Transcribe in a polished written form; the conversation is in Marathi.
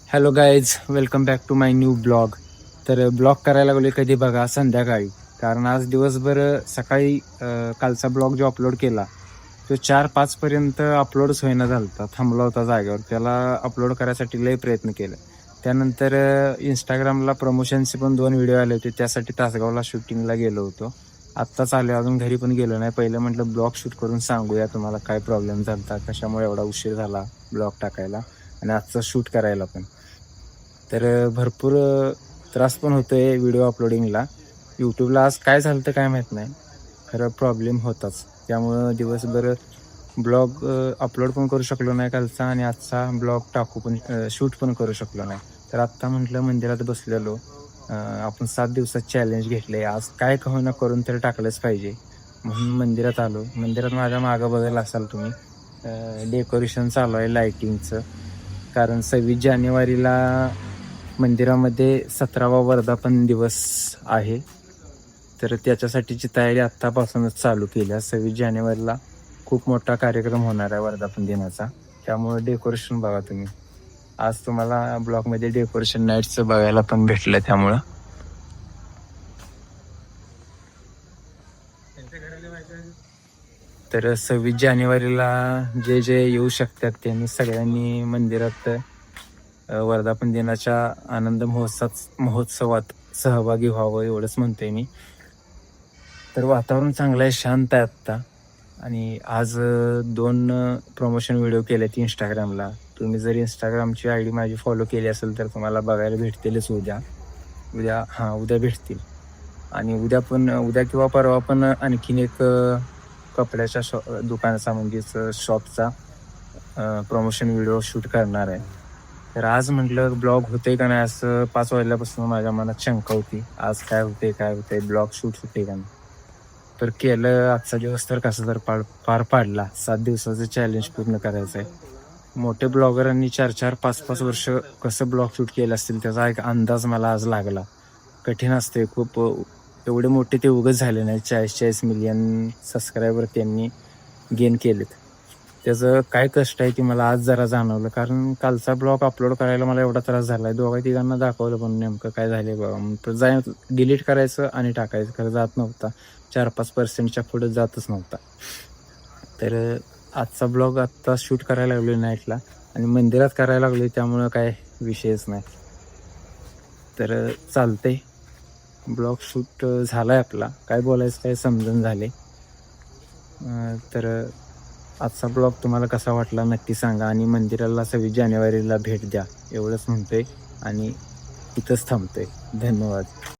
Hello guys, welcome back to my new blog. तर ब्लॉग करायला लागले कधी बघा संध्याकाळी, कारण आज दिवसभर सकाळी कालचा ब्लॉग जो अपलोड केला तो 4-5 पर्यंत अपलोडच होईना झालता, थांबला होता जागेवर. त्याला अपलोड करायसाठी लय प्रयत्न केला. त्यानंतर इंस्टाग्रामला प्रमोशनचे पण 2 व्हिडिओ आले होते, त्यासाठी तासगावला शूटिंगला गेलो होतो. आत्ताच आलो, अजून घरी पण गेलो नाही. पहिलं म्हटलं ब्लॉग शूट करून सांगूया तुम्हाला काय प्रॉब्लेम झाला, कशामुळे एवढा उशीर झाला ब्लॉग टाकायला आणि आजचा शूट करायला पण. तर भरपूर त्रास पण होतोय व्हिडिओ अपलोडिंगला. यूट्यूबला आज काय झालं तर काय माहीत नाही, खरं प्रॉब्लेम होताच. त्यामुळं दिवसभर ब्लॉग अपलोड पण करू शकलो नाही कालचा, आणि आजचा ब्लॉग टाकू पण शूट पण करू शकलो नाही. तर आत्ता म्हटलं मंदिरात बसलेलो, आपण 7 दिवसात चॅलेंज घेतले, आज काय का होईना करून तरी टाकलंच पाहिजे म्हणून मंदिरात आलो. मंदिरात माझ्या मागं बघायला असाल तुम्ही, डेकोरेशन चालू आहे लाईटिंगचं. कारण 26 जानेवारीला मंदिरामध्ये 17वा वर्धापन दिवस आहे. तर त्याच्यासाठीची तयारी आत्तापासूनच चालू केली आहे. 26 जानेवारीला खूप मोठा कार्यक्रम होणार आहे वर्धापन दिनाचा. त्यामुळे डेकोरेशन बघा तुम्ही. आज तुम्हाला ब्लॉगमध्ये डेकोरेशन नाईट्सचं बघायला पण भेटलं. त्यामुळं तर 26 जानेवारीला जे जे येऊ शकतात त्यांनी सगळ्यांनी मंदिरात वर्धापन दिनाच्या आनंद महोत्सवात सहभागी व्हावं एवढंच म्हणतोय मी. तर वातावरण चांगलं आहे, शांत आहे आत्ता. आणि आज 2 प्रमोशन व्हिडिओ केलेत इंस्टाग्रामला. तुम्ही जर इंस्टाग्रामची ID माझी फॉलो केली असेल तर तुम्हाला बघायला भेटतीलच उद्या भेटतील. आणि उद्या किंवा परवा पण आणखीन एक कपड्याच्या दुकानाचा म्हणजेच शॉपचा प्रमोशन व्हिडिओ शूट करणार आहे. तर आज म्हटलं ब्लॉग होते का नाही, असं 5 वाजल्यापासून माझ्या मनात शंका होती. आज काय होते ब्लॉग शूट होते का नाही. तर केलं. आजचा दिवस तर कसं तर पार पाडला. 7 दिवसाचं चॅलेंज पूर्ण करायचं आहे. मोठे ब्लॉगरांनी 4-4, 5-5 वर्ष कसं ब्लॉग शूट केलं असतील त्याचा एक अंदाज मला आज लागला. कठीण असते खूप. एवढे मोठे ते उगाच झाले नाही. 40-40 मिलियन सबस्क्रायबर त्यांनी गेन केलेत. त्याचं काय कष्ट आहे ते मला आज जरा जाणवलं. कारण कालचा ब्लॉग अपलोड करायला मला एवढा त्रास झाला आहे. 2-3 दाखवलं पण नेमकं काय झालं बघा. डिलीट करायचं आणि टाकायचं, खरं जात नव्हता. 4-5% पुढे जातच नव्हता. तर आजचा ब्लॉग आत्ता शूट करायला लागलो नाईटला, आणि मंदिरात करायला लागलो, त्यामुळं काय विषयच नाही. तर चालतंय. ब्लॉग शूट झाला आहे आपला. काय बोलायचं काय समजून झाले. तर आजचा ब्लॉग तुम्हाला कसा वाटला नक्की सांगा, आणि मंदिराला 26 जानेवारीला भेट द्या एवढंच म्हणतोय, आणि इथंच थांबतोय. धन्यवाद.